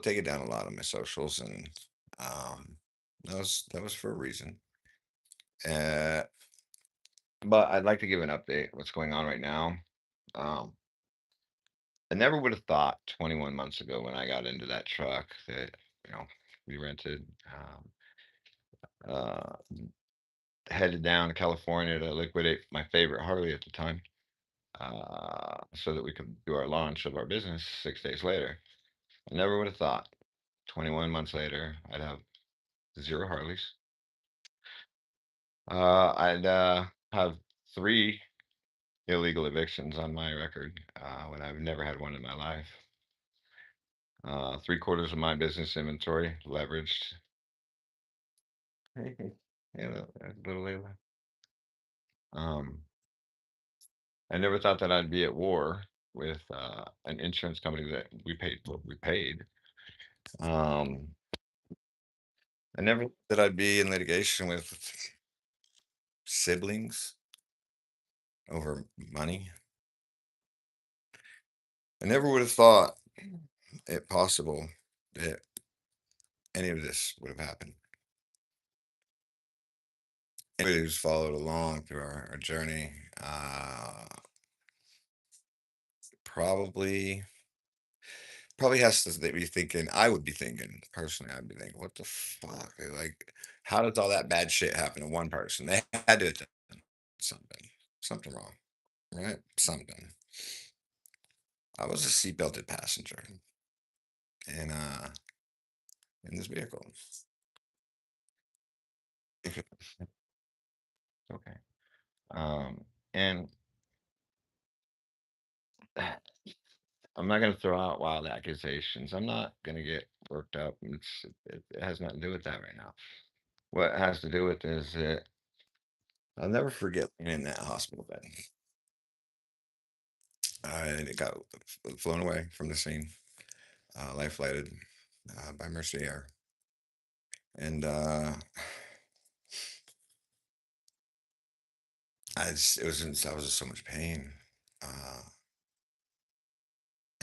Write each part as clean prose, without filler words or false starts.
taken down a lot of my socials, and um, that was for a reason. Uh, but I'd like to give an update what's going on right now. Um, I never would have thought 21 months ago when I got into that truck that you know we rented, uh, headed down to California to liquidate my favorite Harley at the time, so that we could do our launch of our business 6 days later. I never would have thought 21 months later I'd have zero Harleys. I'd have three illegal evictions on my record when I've never had one in my life. Three-quarters of my business inventory leveraged. Hey, hey, hey, little Layla. Um, I never thought that I'd be at war with an insurance company that we paid what we paid. Um, I never thought that I'd be in litigation with siblings over money. I never would have thought it possible that any of this would have happened. Anybody who's followed along through our journey, probably probably has to be thinking. I would be thinking personally. I'd be thinking, "What the fuck? Like, how does all that bad shit happen to one person? They had to have done something, something wrong, right? Something." I was a seatbelted passenger in in this vehicle. Okay. And I'm not going to throw out wild accusations. I'm not going to get worked up. It has nothing to do with that right now. What it has to do with is that I'll never forget being in that hospital bed. I got flown away from the scene, life flighted by Mercy Air. And I was in so much pain. Uh,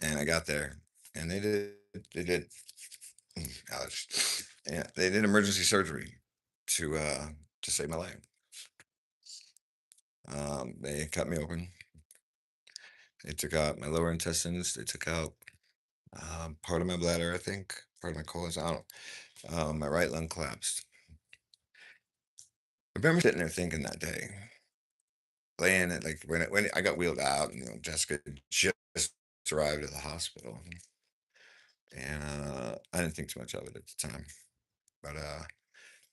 and I got there and they did, ouch. Yeah, they did emergency surgery to, uh, to save my life. They cut me open. They took out my lower intestines. They took out part of my bladder, I think, part of my colon. I don't. My right lung collapsed. I remember sitting there thinking that day, laying it like when I got wheeled out, and Jessica just arrived at the hospital, and I didn't think too much of it at the time. But I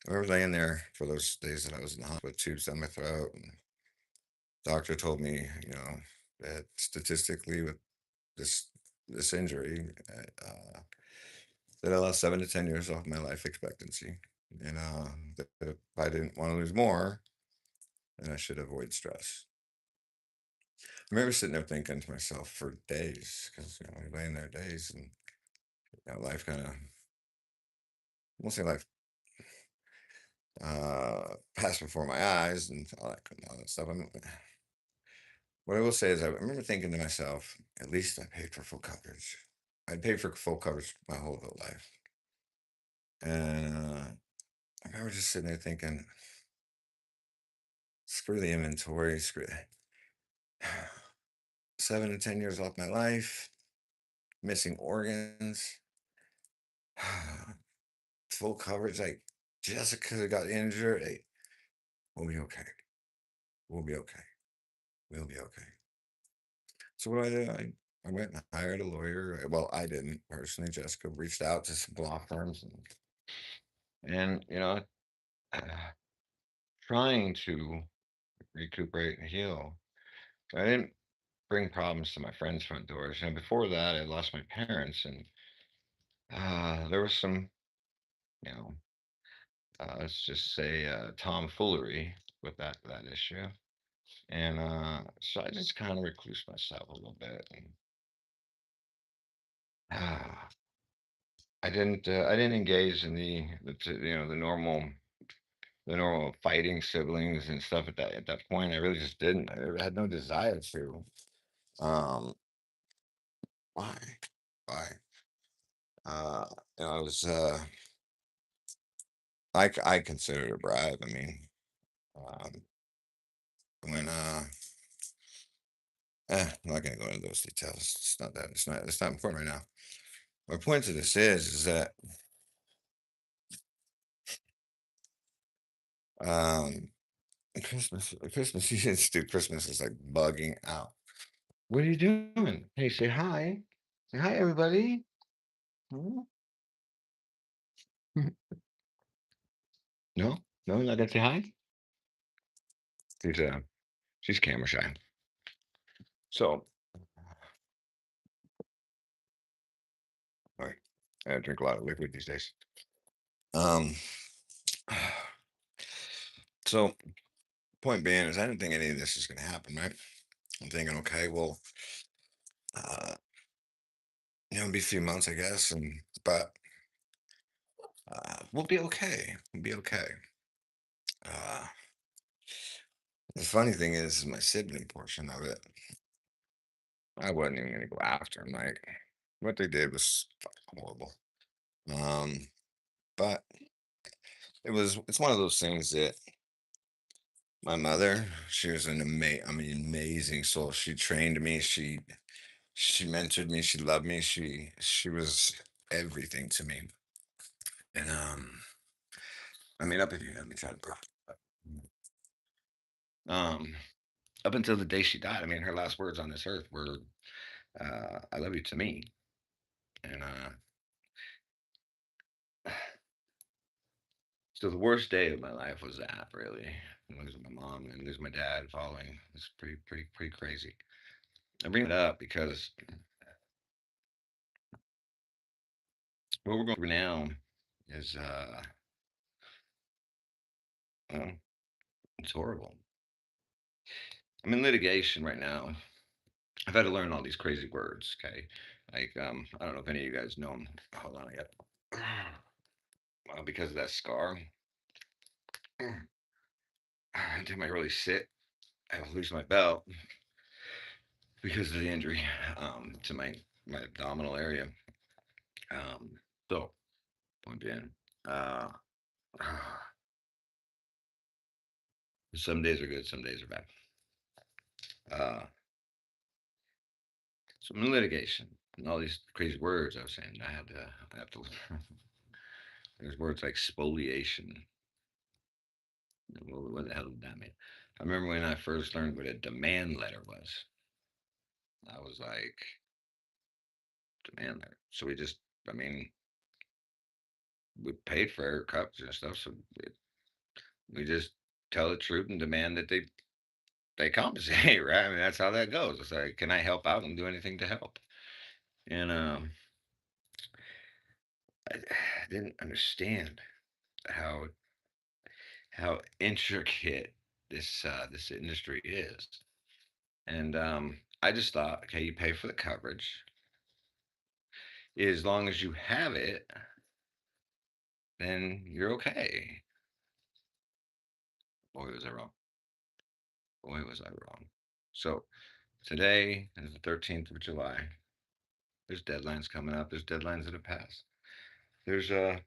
remember laying there for those days that I was in the hospital with tubes down my throat, and doctor told me, that statistically with this this injury, that I lost 7 to 10 years off my life expectancy, and that if I didn't want to lose more, then I should avoid stress. I remember sitting there thinking to myself for days, because you're laying there days, and life kind of, I won't say life passed before my eyes and all that stuff. What I will say is, I remember thinking to myself, at least I paid for full coverage. I paid for full coverage my whole adult life, and I remember just sitting there thinking, screw the inventory, screw that. 7 to 10 years off my life, missing organs, full coverage. Like Jessica got injured. Hey, we'll be okay. We'll be okay. We'll be okay. So what do? I went and hired a lawyer. Well, I didn't personally. Jessica reached out to some law firms, and trying to recuperate and heal. I didn't bring problems to my friends' front doors. Before that, I lost my parents, and there was some, you know, let's just say tomfoolery with that issue. And so I just kind of recluse myself a little bit. And I didn't engage in the normal fighting siblings and stuff at that point. I really just didn't. I had no desire to. Um, why? Why? Uh, I was I consider it a bribe. I mean, um, when I'm not gonna go into those details. It's not that. It's not important right now. My point to this is that um Christmas you should do Christmas is like bugging out. What are you doing? Hey, say hi. Say hi, everybody. Hmm? No, no, not gonna say hi. She's she's camera shy. So, all right, I drink a lot of liquid these days. Um, so point being is I didn't think any of this is gonna happen, right? I'm thinking, okay, well, uh, it'll be a few months, I guess, and but we'll be okay. We'll be okay. Uh, the funny thing is, my sibling portion of it, I wasn't even gonna go after him. Like, what they did was fucking horrible. Um, but it's one of those things that my mother, she was I mean, amazing soul. She trained me. She mentored me. She loved me. She was everything to me. And I mean, up if you let me try to bro. Um, up until the day she died, I mean, her last words on this earth were, "I love you" to me. And so the worst day of my life was that, really. Losing my mom and losing my dad following. It's pretty crazy. I bring it up because what we're going through now is well, it's horrible. I'm in litigation right now. I've had to learn all these crazy words. Okay, like I don't know if any of you guys know them. Hold on, I got because of that scar. Anytime I really sit, I lose my belt because of the injury to my abdominal area. Um, so point being, uh, some days are good, some days are bad. Uh, so I'm in litigation, and all these crazy words I was saying, I have to. There's words like spoliation. What the hell did that mean? I remember when I first learned what a demand letter was. I was like, demand letter. So we just, I mean, we paid for air cups and stuff, so we just tell the truth and demand that they compensate, right? I mean, that's how that goes. It's like, can I help out and do anything to help? And I didn't understand how intricate this industry is. And I just thought, okay, you pay for the coverage. As long as you have it, then you're okay. Boy, was I wrong. Boy, was I wrong. So today is the 13th of July. There's deadlines coming up. There's deadlines that have passed. There's there's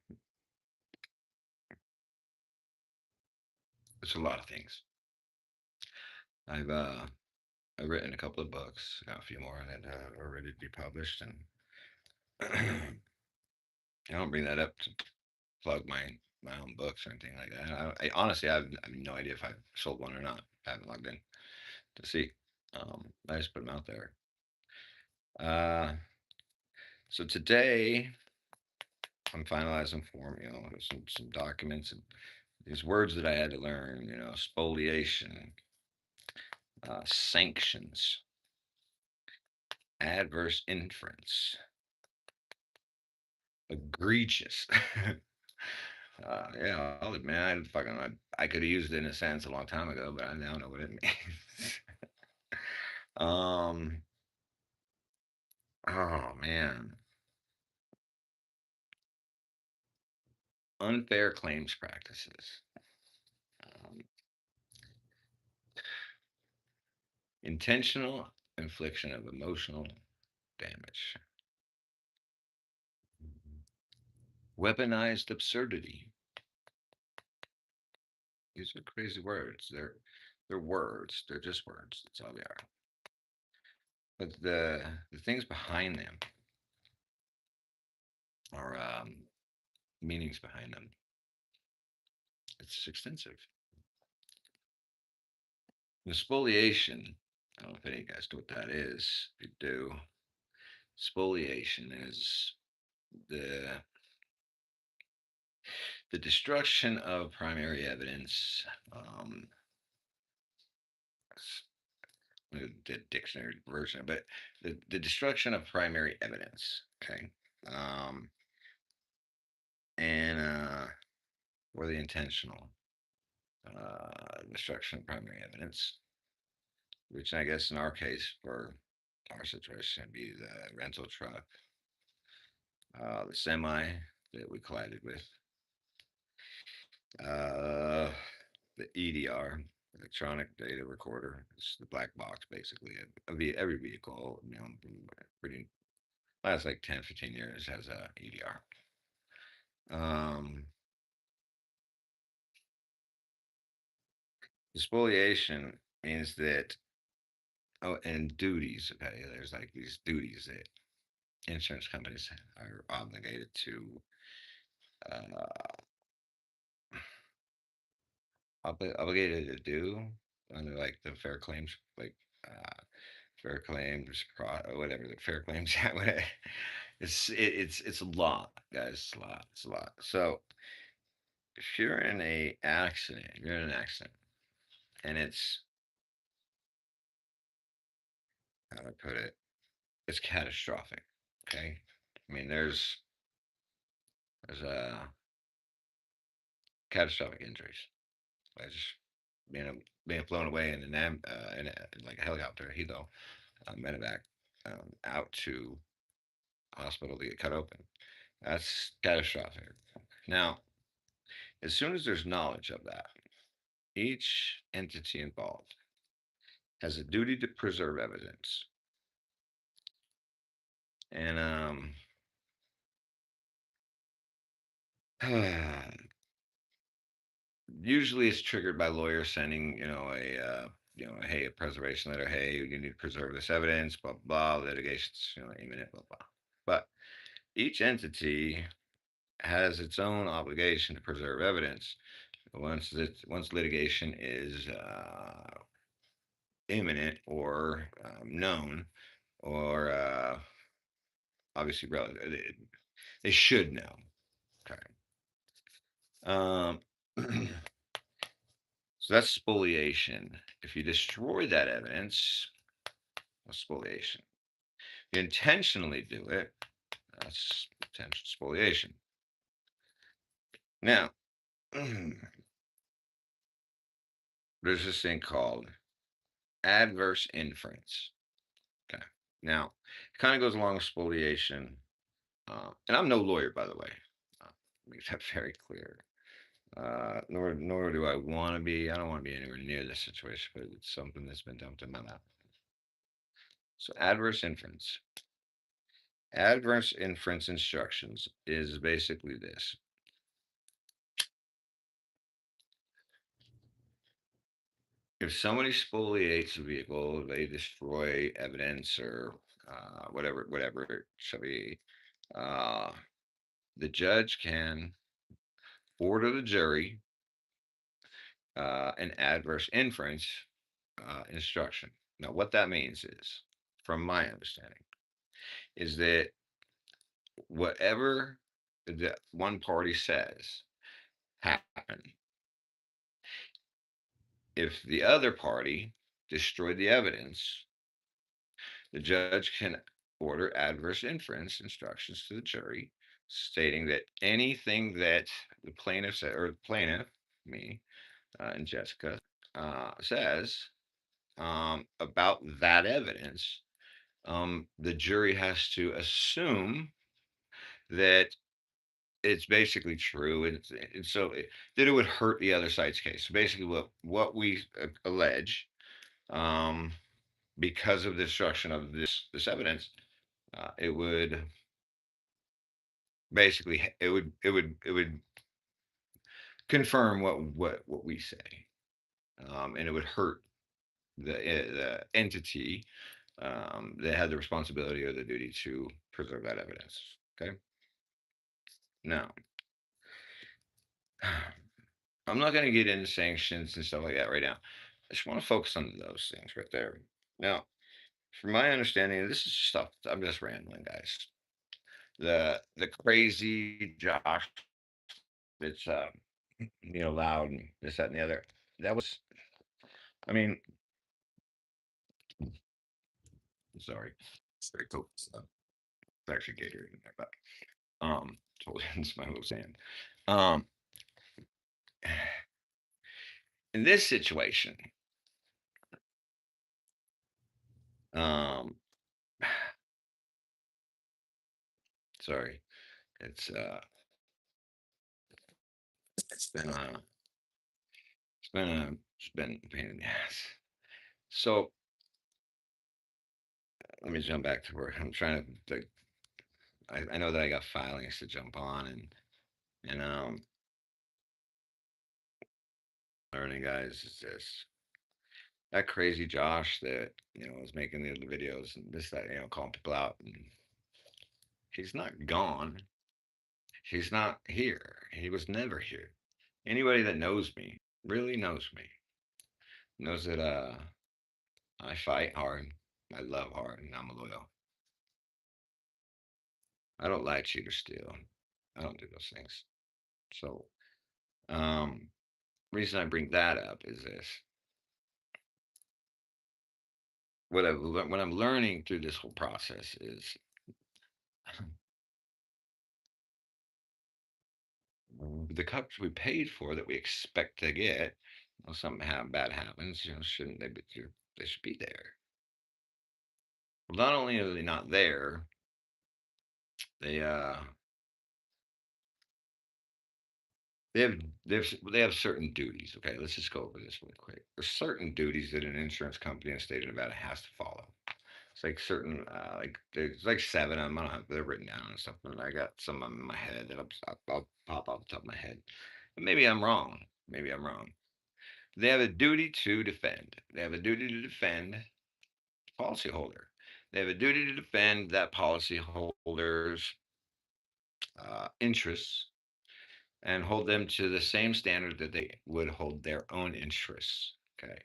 a lot of things. I've uh I've written a couple of books, got a few more that are ready to be published, and I don't bring that up to plug my own books or anything like that. Honestly, I have no idea if I've sold one or not. I haven't logged in to see. I just put them out there. Uh, so today I'm finalizing form, some documents and these words that I had to learn, spoliation, sanctions, adverse inference, egregious. Yeah, I'll admit, I could have used it in a sentence a long time ago, but I now know what it means. um, oh man, unfair claims practices, um, intentional infliction of emotional damage. Weaponized absurdity. These are crazy words. They're words. They're just words. That's all they are. But the things behind them are meanings behind them. It's extensive. The spoliation. I don't know if any of you guys know what that is. If you do, spoliation is the the destruction of primary evidence. The dictionary version, but the destruction of primary evidence. Okay, um, and or the intentional destruction of primary evidence, which I guess in our case for our situation would be the rental truck, the semi that we collided with, uh, the EDR, electronic data recorder. It's the black box basically of every vehicle. Pretty last like 10, 15 years has a EDR. Um, the spoliation means that, oh, and duties. Okay, there's like these duties that insurance companies are obligated to uh, obligated to do under like the Fair Claims, like Fair Claims, whatever the Fair Claims Act. It's a lot, guys. It's a lot. It's a lot. So if you're in a accident, you're in an accident, and it's, how do I put it? It's catastrophic. Okay, I mean there's catastrophic injuries. I just being flown away in like a helicopter, helo, medevac, out to hospital to get cut open. That's catastrophic. Now, as soon as there's knowledge of that, each entity involved has a duty to preserve evidence, and usually it's triggered by lawyers sending, hey, a preservation letter. Hey, you need to preserve this evidence. Blah blah. Litigation's imminent. Blah blah. But each entity has its own obligation to preserve evidence. Once litigation is imminent or known, or obviously relative, they should know. Okay. Um, so that's spoliation. If you destroy that evidence, that's spoliation. If you intentionally do it, that's potential spoliation. Now, there's this thing called adverse inference. Okay. Now, it kind of goes along with spoliation. And I'm no lawyer, by the way. Make that very clear. Nor do I want to be. I don't want to be anywhere near this situation, but it's something that's been dumped in my lap. So, adverse inference. Adverse inference instructions is basically this. If somebody spoliates a vehicle, they destroy evidence or whatever it shall be, uh, the judge can order the jury an adverse inference instruction. Now, what that means is, from my understanding, is that whatever the one party says happened, if the other party destroyed the evidence, the judge can order adverse inference instructions to the jury, stating that anything that the plaintiff said, or the plaintiff, me and Jessica, says about that evidence, the jury has to assume that it's basically true, and so that it would hurt the other side's case. So basically, what we allege, um, because of the destruction of this evidence, it would basically it would confirm what we say, and it would hurt the entity that had the responsibility or the duty to preserve that evidence. Okay. Now, I'm not going to get into sanctions and stuff like that right now. I just want to focus on those things right there. Now, from my understanding, this is stuff. I'm just rambling, guys. The crazy Josh that's loud and this, that, and the other. That was, I mean, sorry, it's very cool stuff. It's actually Gatorade in there, but totally it's my little sand. Um, in this situation, um, sorry, it's uh, it's been it's been a pain in the ass. So let me jump back to work. I'm trying to. I know that I got filings to jump on, and learning guys is this that crazy Josh that was making the videos and this that calling people out. And he's not gone. He's not here. He was never here. Anybody that knows me really knows me. Knows that I fight hard. I love hard, and I'm loyal. I don't lie, cheat, or steal. I don't do those things. So, um, reason I bring that up is this: what I'm learning through this whole process is the cups we paid for that we expect to get. Something bad happens. Shouldn't they be? They should be there. Well, not only are they not there, they they have they have certain duties. Okay, let's just go over this really quick. There's certain duties that an insurance company in the state of Nevada has to follow. It's like certain like there's like seven of them. I don't have, they're written down and stuff, and I got some of them in my head that I'll pop off the top of my head. But maybe I'm wrong. Maybe I'm wrong. They have a duty to defend. They have a duty to defend the policyholder. They have a duty to defend that policyholder's interests and hold them to the same standard that they would hold their own interests. Okay.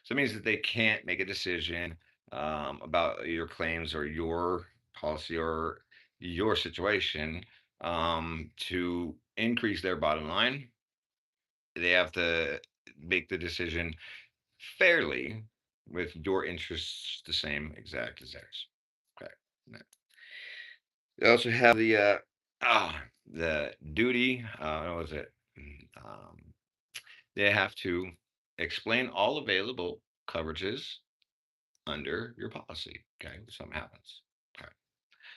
So it means that they can't make a decision about your claims or your policy or your situation to increase their bottom line. They have to make the decision fairly with your interests the same exact as theirs. Okay. They also have the duty. What was it? Um, they have to explain all available coverages under your policy. Okay, if something happens. Okay,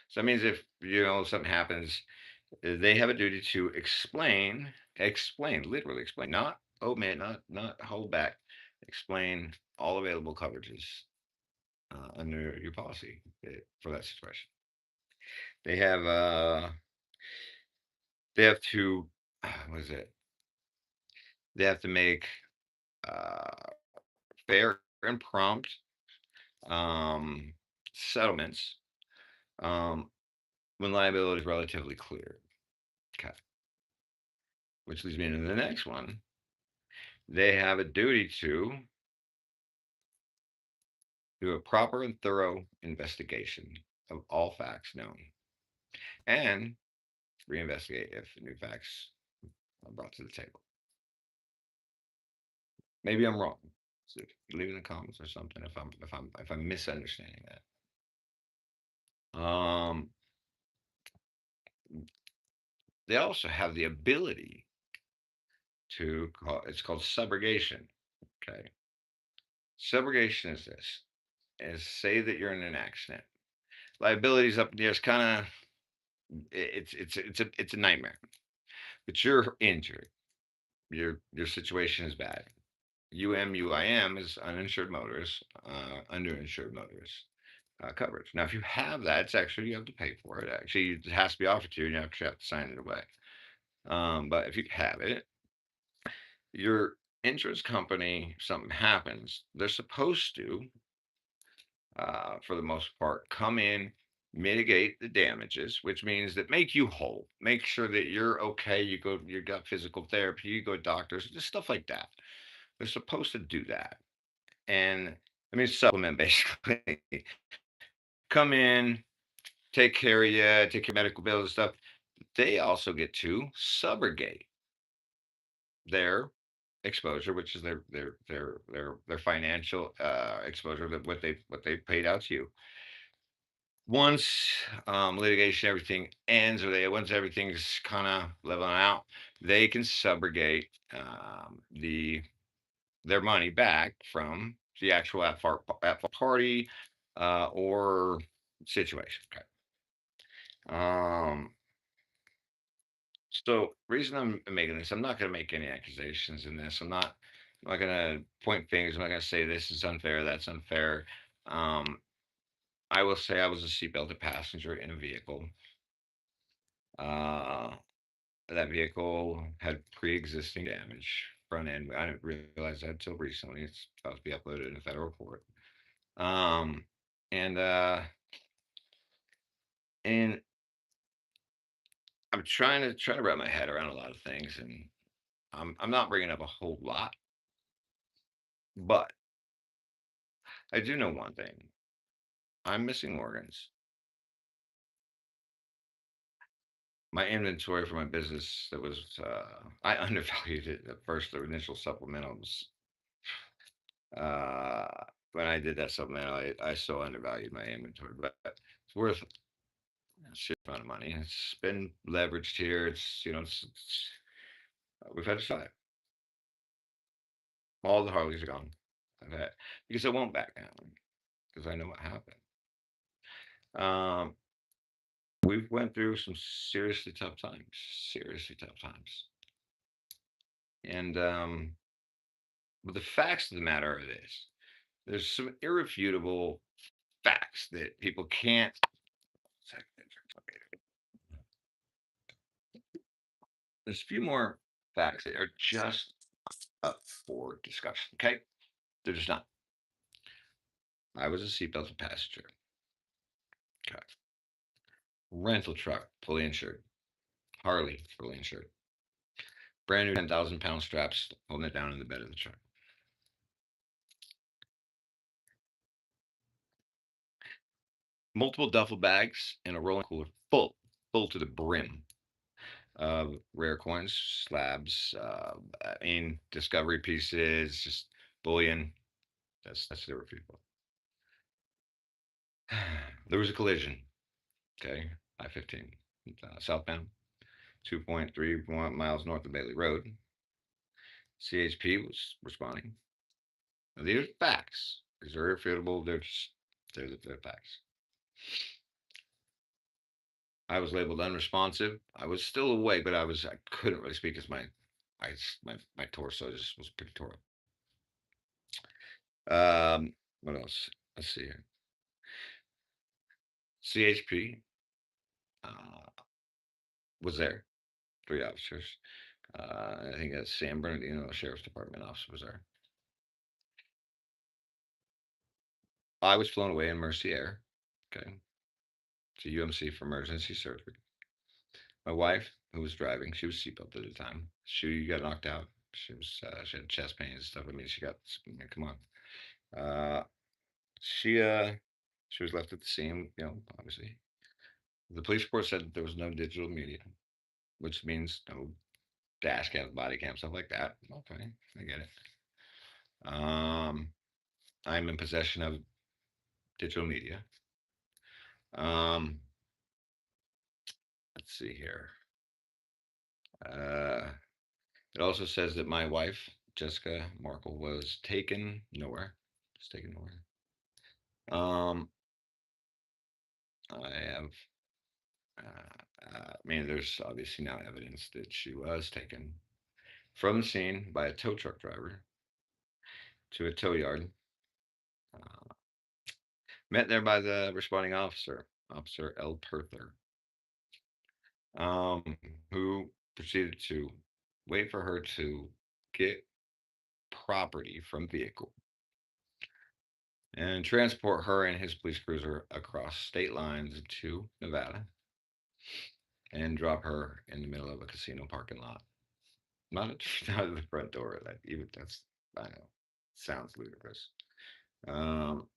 so that means if something happens, they have a duty to explain, literally explain, not omit, not hold back, explain all available coverages under your policy for that situation. They have they have to what is it? They have to make uh, fair and prompt um, settlements um, when liability is relatively clear. Okay, which leads me into the next one. They have a duty to do a proper and thorough investigation of all facts known and reinvestigate if new facts are brought to the table. Maybe I'm wrong. So leave in the comments or something if I'm misunderstanding that. They also have the ability to call it's called subrogation. Okay. Subrogation is this. Is say that you're in an accident. Liability's up there. It's kind of it's a nightmare. But you're injured. Your situation is bad. UMUIM is uninsured motorist, underinsured motorist. coverage. Now, if you have that, it's actually you have to pay for it. Actually, it has to be offered to you, and you actually have to sign it away. But if you have it, your insurance company, if something happens, they're supposed to, for the most part, come in, mitigate the damages, which means that make you whole, make sure that you're okay. You got physical therapy, you go to doctors, just stuff like that. They're supposed to do that. And I mean, supplement basically. Come in, take care of you, take your medical bills and stuff. They also get to subrogate their exposure, which is their financial exposure, that what they paid out to you. Once litigation everything ends, or once everything's kind of leveling out, they can subrogate their money back from the actual at fault party or situation. Okay. Um, so reason I'm making this, I'm not going to make any accusations in this. I'm not going to point fingers. I'm not going to say this is unfair, that's unfair. Um, I will say I was a seatbelted passenger in a vehicle. Uh, that vehicle had pre-existing damage front end. I didn't realize that until recently. It's about to be uploaded in a federal court. Um, and uh, and I'm trying to wrap my head around a lot of things, and I'm not bringing up a whole lot, but I do know one thing. I'm missing organs. My inventory for my business, that was I undervalued it at first. The initial supplemental was uh, when I did that supplemental, I so undervalued my inventory, but it's worth a shit amount of money. It's been leveraged here. We've had to survive. All the Harleys are gone. I've had because I won't back down because I know what happened. Um, we've went through some seriously tough times, and but the facts of the matter are this: there's some irrefutable facts that people can't. There's a few more facts that are just up for discussion. Okay, they're just not. I was a seatbelted passenger. Okay. Rental truck, fully insured. Harley, fully insured. Brand new 10,000-pound straps holding it down in the bed of the truck. Multiple duffel bags and a rolling cooler full to the brim of rare coins, slabs, in discovery pieces, just bullion. That's irrefutable. There was a collision. Okay, I-15 southbound, 2.31 miles north of Bailey Road. CHP was responding. Now, these are facts. These are irrefutable. They're facts. I was labeled unresponsive. I was still awake, but I couldn't really speak because my torso just was pretty tore up. What else? Let's see here. CHP was there. 3 officers. I think that's San Bernardino Sheriff's Department officer was there. I was flown away in Mercy Air. Okay, to UMC for emergency surgery. My wife, who was driving, she was seatbelted at the time. She got knocked out. She had chest pains and stuff. I mean, come on. Uh, she uh, she was left at the scene. Obviously, the police report said that there was no digital media, which means no dash cam, body cam, stuff like that. Okay, I get it. I'm in possession of digital media. Um, let's see here. Uh, it also says that my wife, Jessica Markle, was taken nowhere. Was taken nowhere. Um, I have. I mean, there's obviously now evidence that she was taken from the scene by a tow truck driver to a tow yard. Uh, Met there by the responding officer, Officer L. Perther, um, who proceeded to wait for her to get property from vehicle and transport her and his police cruiser across state lines to Nevada and drop her in the middle of a casino parking lot. Not at, not at the front door. That even that's I know sounds ludicrous. Um,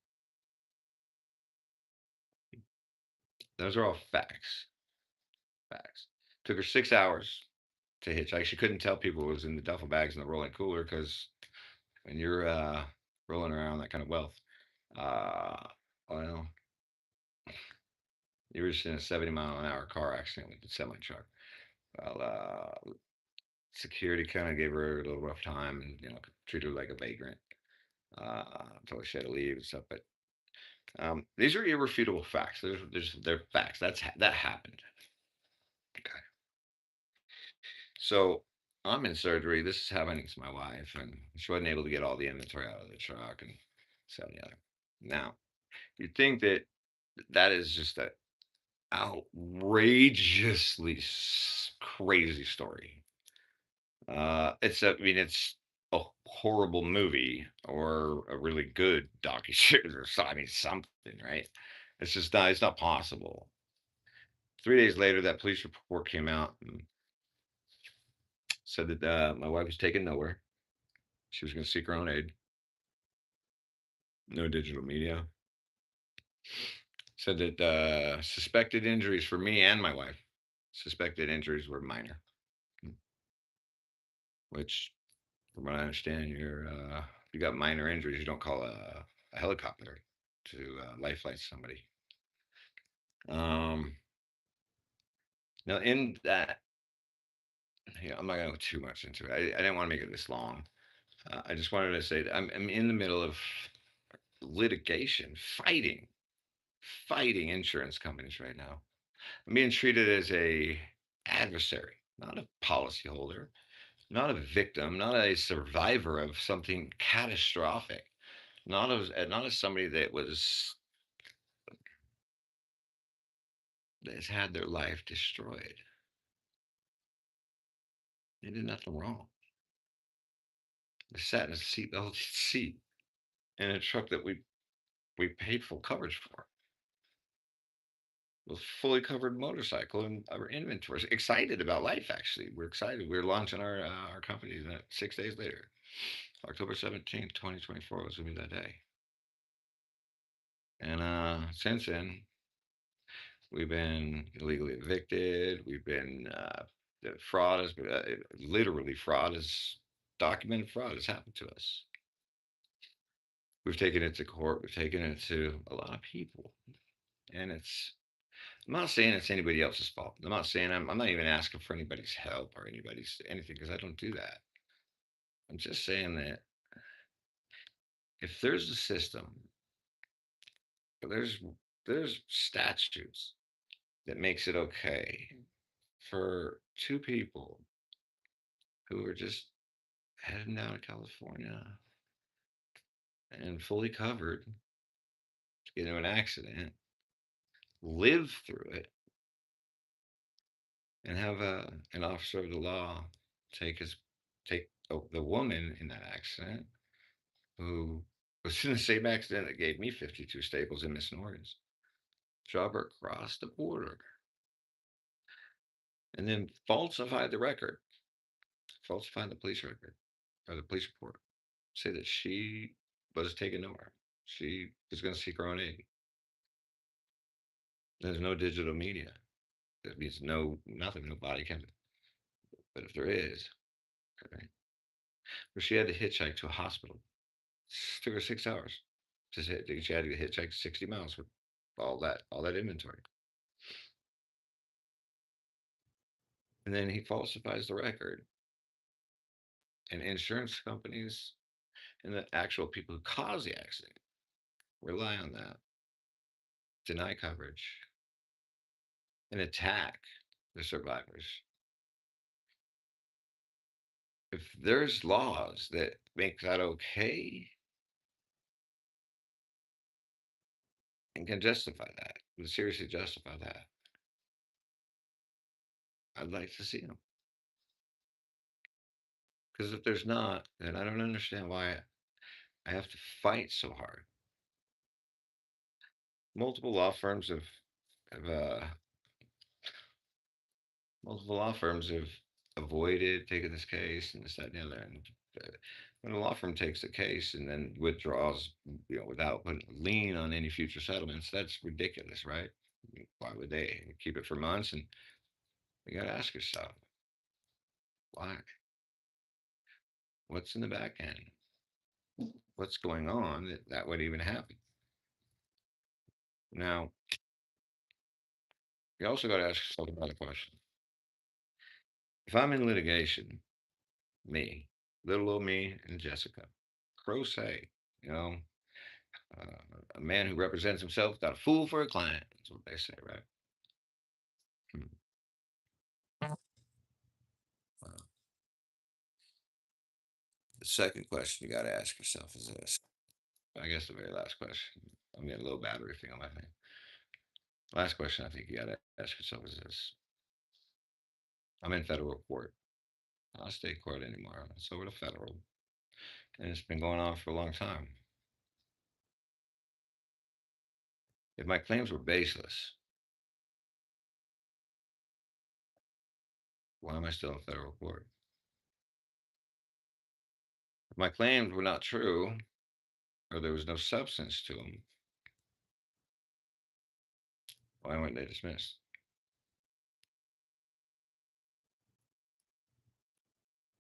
those are all facts. Facts. Took her 6 hours to hitchhike. She couldn't tell people it was in the duffel bags in the rolling cooler because when you're rolling around that kind of wealth, uh, well, you were just in a 70-mile-an-hour car accident with the semi truck. Well, security kind of gave her a little rough time and treated her like a vagrant. Until she had to leave and stuff. But these are irrefutable facts. They're facts. That happened. Okay. So I'm in surgery. This is happening to my wife, and she wasn't able to get all the inventory out of the truck and so the other. Now you'd think that that is just a outrageously crazy story. I mean, it's a horrible movie or a really good docu or I mean, something, right? It's not possible. 3 days later, that police report came out and said that my wife was taken nowhere. She was going to seek her own aid. No digital media. Said that suspected injuries for me and my wife, suspected injuries were minor, which, from what I understand, you got minor injuries, you don't call a helicopter to life flight somebody. Um, Now, in that, I'm not going to go too much into it. I didn't want to make it this long. I just wanted to say that I'm in the middle of litigation, fighting insurance companies right now. I'm being treated as a adversary, not a policyholder, not a victim, not a survivor of something catastrophic, not as somebody that's had their life destroyed. They did nothing wrong. They sat in a seatbelted seat in a truck that we paid full coverage for. With fully covered motorcycle and our inventory. Excited about life, actually. We're excited. We're launching our company 6 days later. October 17th, 2024 was going to be that day. And since then, we've been illegally evicted. We've been fraud has been literally fraud is documented fraud has happened to us. We've taken it to court. We've taken it to a lot of people, and I'm not saying it's anybody else's fault. I'm not saying I'm not even asking for anybody's help or anybody's anything because I don't do that. I'm just saying that if there's a system, there's there's statutes that makes it okay for two people who are just heading down to California and fully covered to get into an accident, live through it, and have an officer of the law take the woman in that accident who was in the same accident that gave me 52 staples and missing organs, drove her across the border, and then falsified the record, falsified the police record or the police report, say that she was taken nowhere. She was going to seek her own aid. There's no digital media. That means nothing, no body cam. But if there is, okay, well, she had to hitchhike to a hospital. It took her 6 hours. She had to hitchhike 60 miles with all that inventory. And then he falsifies the record. And insurance companies and the actual people who caused the accident rely on that, deny coverage, and attack the survivors. If there's laws that make that okay, and can justify that, can seriously justify that, I'd like to see them. Because if there's not, then I don't understand why I have to fight so hard. Multiple law firms have multiple law firms have avoided taking this case and this, that, and the other. And uh, when a law firm takes a case and then withdraws, without putting a lien on any future settlements, that's ridiculous, right? Why would they keep it for months? And you got to ask yourself, why? What's in the back end? What's going on that would even happen? Now, you also got to ask yourself another question. If I'm in litigation, me, little old me and Jessica, pro se, you know, a man who represents himself got a fool for a client. That's what they say, right? Hmm. Well, the second question you got to ask yourself is this. I guess the very last question. I'm getting a low battery thing on my thing. Last question I think you got to ask yourself is this. I'm in federal court. Not state court anymore. It's over to federal. And it's been going on for a long time. If my claims were baseless, why am I still in federal court? If my claims were not true, or there was no substance to them, why weren't they dismissed?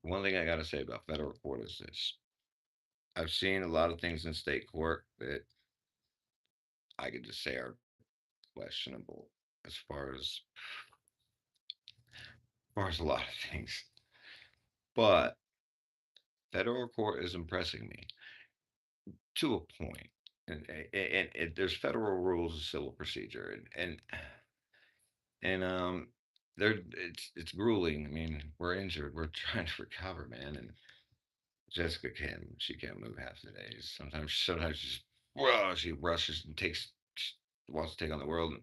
One thing I got to say about federal court is this. I've seen a lot of things in state court that I could just say are questionable as far as a lot of things. But federal court is impressing me to a point. And there's federal rules of civil procedure, and they're it's grueling. I mean, we're injured, we're trying to recover, man. And Jessica she can't move half the days. Sometimes she's well, she rushes and wants to take on the world,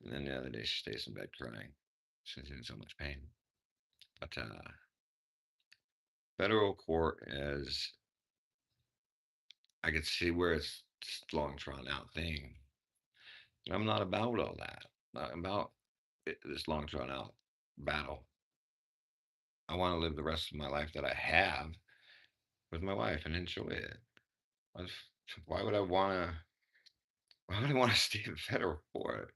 and then the other day she stays in bed crying. She's in so much pain. But federal court is, I could see where it's just long drawn out thing. I'm not about all that. Not about this long drawn out battle. I want to live the rest of my life that I have with my wife and enjoy it. Why would I want to? Why would I want to stay in federal court?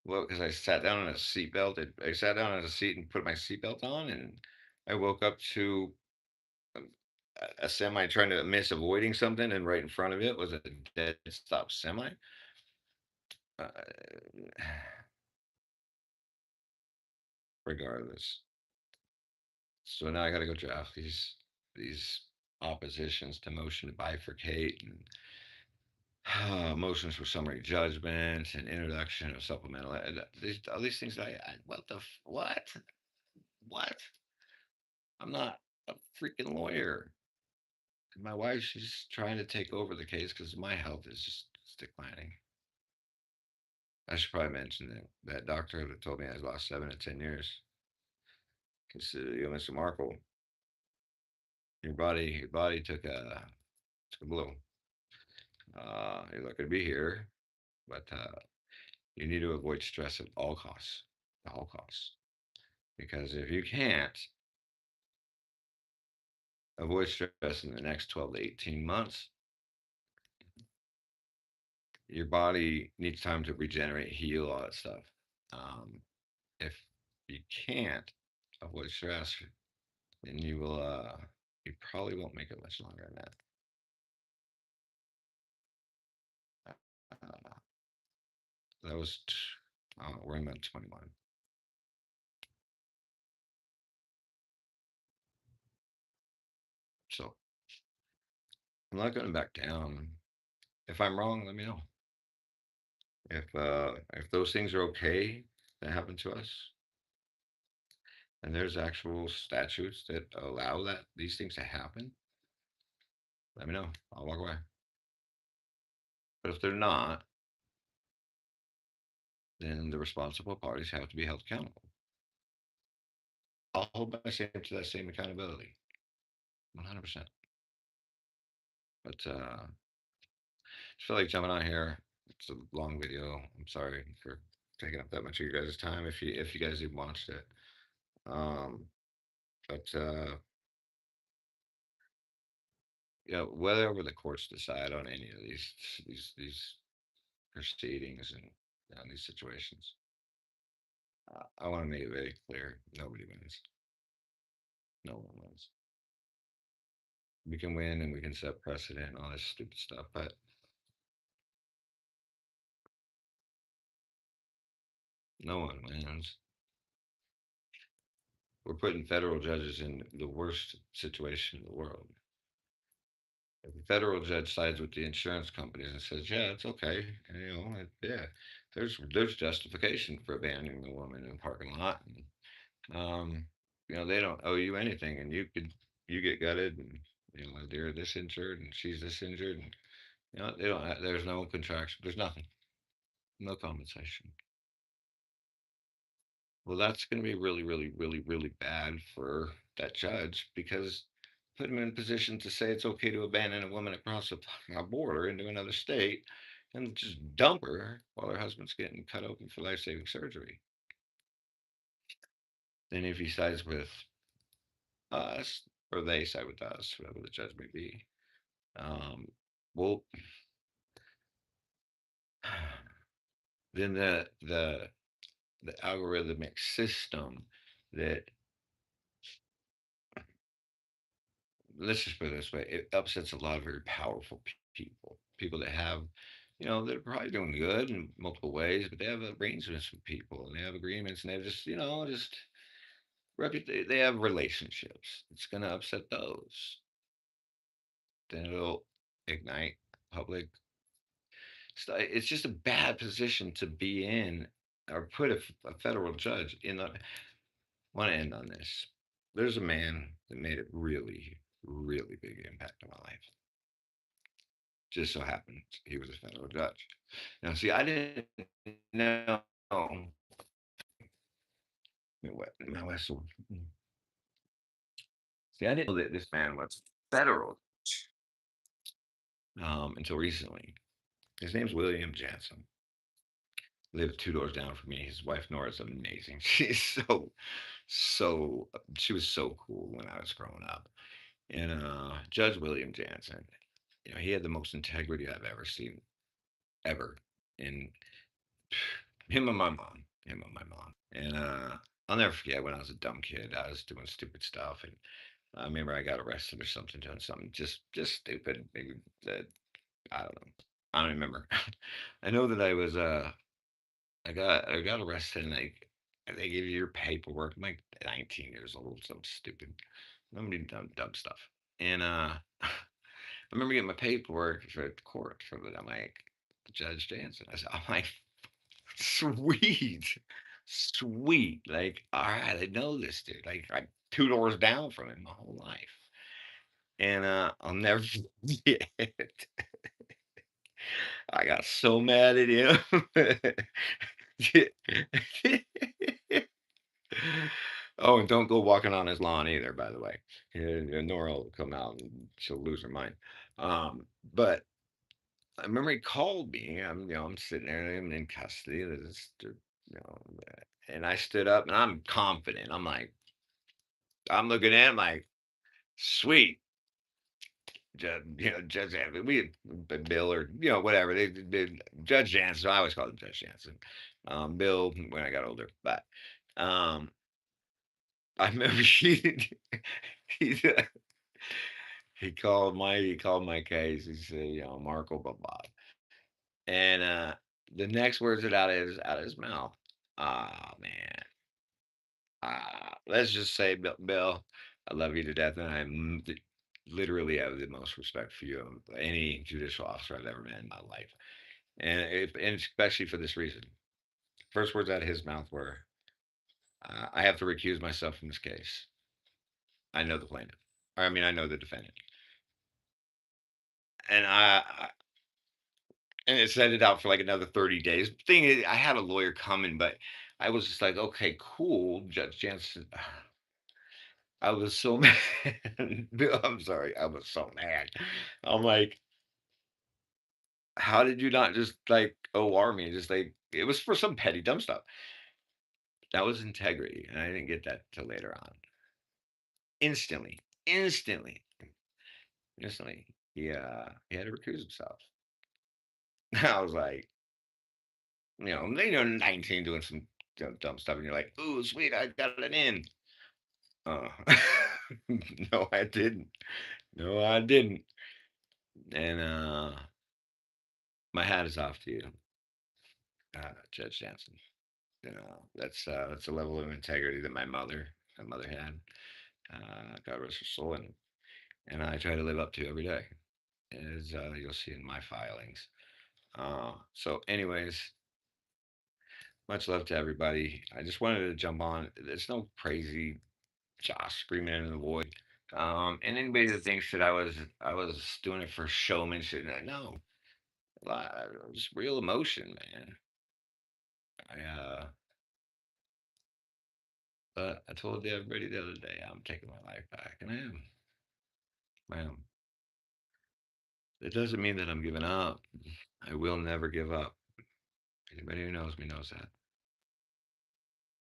Well, because I sat down in a seatbelt. I sat down in a seat and put my seatbelt on, and I woke up to a semi trying to miss avoiding something, and right in front of it was a dead stop semi. Uh, regardless, so now I got to go draft these oppositions to motion to bifurcate and motions for summary judgment and introduction of supplemental. All these things. What the what? I'm not a freaking lawyer. My wife, she's trying to take over the case because my health is just declining. I should probably mention that doctor that told me I lost 7 to 10 years. Consider you, Mr. Markle. Your body took a blow. You're lucky to be here, but you need to avoid stress at all costs. Because if you can't avoid stress in the next 12 to 18 months, your body needs time to regenerate, heal, all that stuff. Um, if you can't avoid stress, then you probably won't make it much longer than that. Uh, that was we're in 21. So I'm not going back down. If I'm wrong, let me know. If those things are okay that happen to us, and there's actual statutes that allow these things to happen, let me know. I'll walk away. But if they're not, then the responsible parties have to be held accountable. I'll hold myself to that same accountability, 100%. But I feel like jumping on here. It's a long video. I'm sorry for taking up that much of your guys' time if you guys even watched it. Um, but whatever the courts decide on any of these proceedings and these situations, I want to make it very clear: nobody wins. No one wins. We can win and we can set precedent and all this stupid stuff, but no one wins. We're putting federal judges in the worst situation in the world. If the federal judge sides with the insurance companies and says, "Yeah, it's okay," and, yeah, there's justification for abandoning the woman in the parking lot, and they don't owe you anything, and you get gutted, and they're this injured and she's this injured, and they don't. There's no contraction. There's nothing. No compensation. Well, that's going to be really, really, really, really bad for that judge because put him in a position to say it's okay to abandon a woman across a border into another state and just dump her while her husband's getting cut open for life-saving surgery. Then if he sides with us, or they side with us, whoever the judge may be, um, well, then the algorithmic system that let's just put it this way, it upsets a lot of very powerful people, people that have, they're probably doing good in multiple ways, but they have arrangements with people and they have agreements and they have just, just they have relationships. It's going to upset those. Then it'll ignite public. It's just a bad position to be in or put a federal judge in. I want to end on this. There's a man that made a really, really big impact on my life. Just so happened he was a federal judge. Now, see, I didn't know. What? My whistle. See, I didn't know that this man was federal until recently. His name's William Jansen. Lived two doors down from me. His wife Nora is amazing. She's so. She was so cool when I was growing up. And Judge William Jansen, he had the most integrity I've ever seen, ever. And him and my mom. And I'll never forget when I was a dumb kid. I was doing stupid stuff, and I remember I got arrested or something, doing something just stupid. Maybe I don't know. I don't remember. I know that I got arrested, and they give you your paperwork. I'm like 19 years old, so stupid. I'm doing dumb stuff, and I remember getting my paperwork for the court for the. I'm like, Judge Jansen. I'm like, sweet. Sweet. Like, all right, I know this dude. Like, I'm two doors down from him my whole life. And I'll never forget. I got so mad at him. Oh, and don't go walking on his lawn either, by the way. Nora will come out and she'll lose her mind. But I remember he called me. I'm sitting there, I'm in custody. And I stood up and I'm confident. I'm looking at him like, sweet, Judge Jansen. We had Bill or whatever. They did Judge Jansen. So I always called him Judge Jansen. Bill when I got older, but um, I remember he he called my case. He said, Markle, blah blah. And the next words that out of his mouth. Ah man. Let's just say, Bill, I love you to death, and literally have the most respect for you of any judicial officer I've ever met in my life, and especially for this reason. First words out of his mouth were, "I have to recuse myself from this case. I know the plaintiff. I mean, I know the defendant." And and it set it out for like another 30 days. Thing is, I had a lawyer coming, but I was just like, okay, cool, Judge Jansen. I was so mad. I'm sorry. I was so mad. I'm like, how did you not just like OR me? Just like it was for some petty dumb stuff. That was integrity, and I didn't get that till later on. Instantly, instantly, instantly, he had to recuse himself. I was like, 19 doing some dumb stuff, and you're like, "Ooh, sweet, I got it in." Uh, no, I didn't. No, I didn't. And my hat is off to you, Judge Jansen. That's a level of integrity that my mother had. God rest her soul, and I try to live up to every day, as you'll see in my filings. So, anyways, much love to everybody. I just wanted to jump on. There's no crazy Josh screaming into the void. And anybody that thinks that I was doing it for showmanship, no, just real emotion, man. But I told everybody the other day I'm taking my life back, and I am. I am. It doesn't mean that I'm giving up. I will never give up. Anybody who knows me knows that.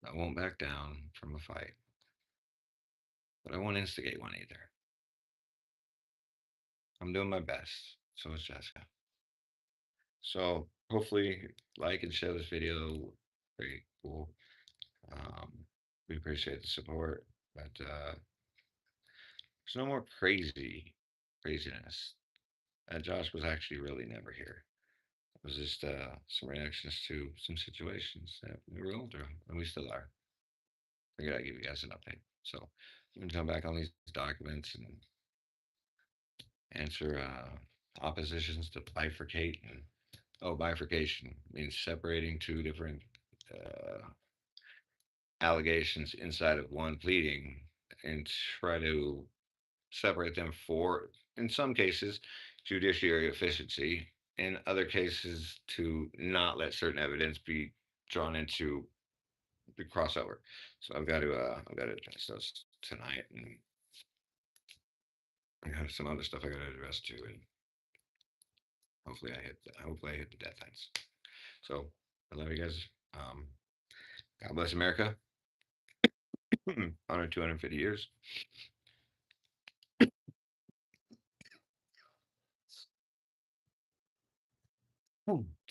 I won't back down from a fight, but I won't instigate one either. I'm doing my best. So is Jessica. So hopefully, like and share this video. Very cool. Um, we appreciate the support, but there's no more craziness. Josh was actually really never here. It was just some reactions to some situations that we were going through, and we still are. Figured I'd give you guys an update. So we can come back on these documents and answer oppositions to bifurcate. And oh, bifurcation means separating two different uh, allegations inside of one pleading and try to separate them for, in some cases, judiciary efficiency. In other cases, to not let certain evidence be drawn into the crossover. So I've got to address those tonight, and I have some other stuff I got to address too, and hopefully I hit the deadlines. So I love you guys. Um, God bless America. Honor 250 years.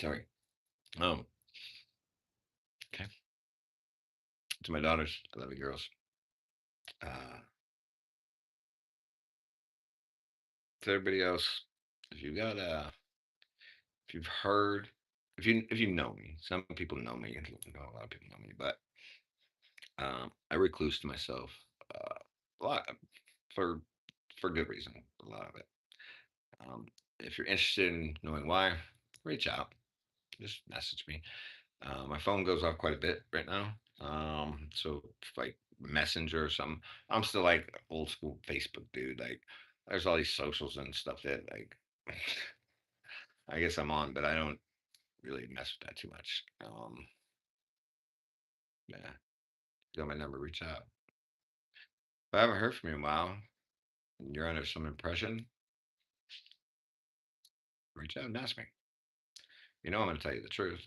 Sorry. Um, okay. To my daughters, I love you, girls. Uh, to everybody else, if you got if you've heard, if you know me, some people know me, and a lot of people know me, but I reclused myself a lot for for good reason. A lot of it. Um, if you're interested in knowing why, reach out. Just message me. My phone goes off quite a bit right now. So like Messenger or something. I'm still like old school Facebook dude. Like there's all these socials and stuff that like I guess I'm on, but I don't really mess with that too much. Yeah, you got my number. Reach out. If I haven't heard from you in a while, and you're under some impression, reach out and ask me. I'm going to tell you the truth.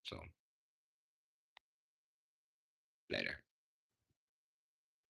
So later.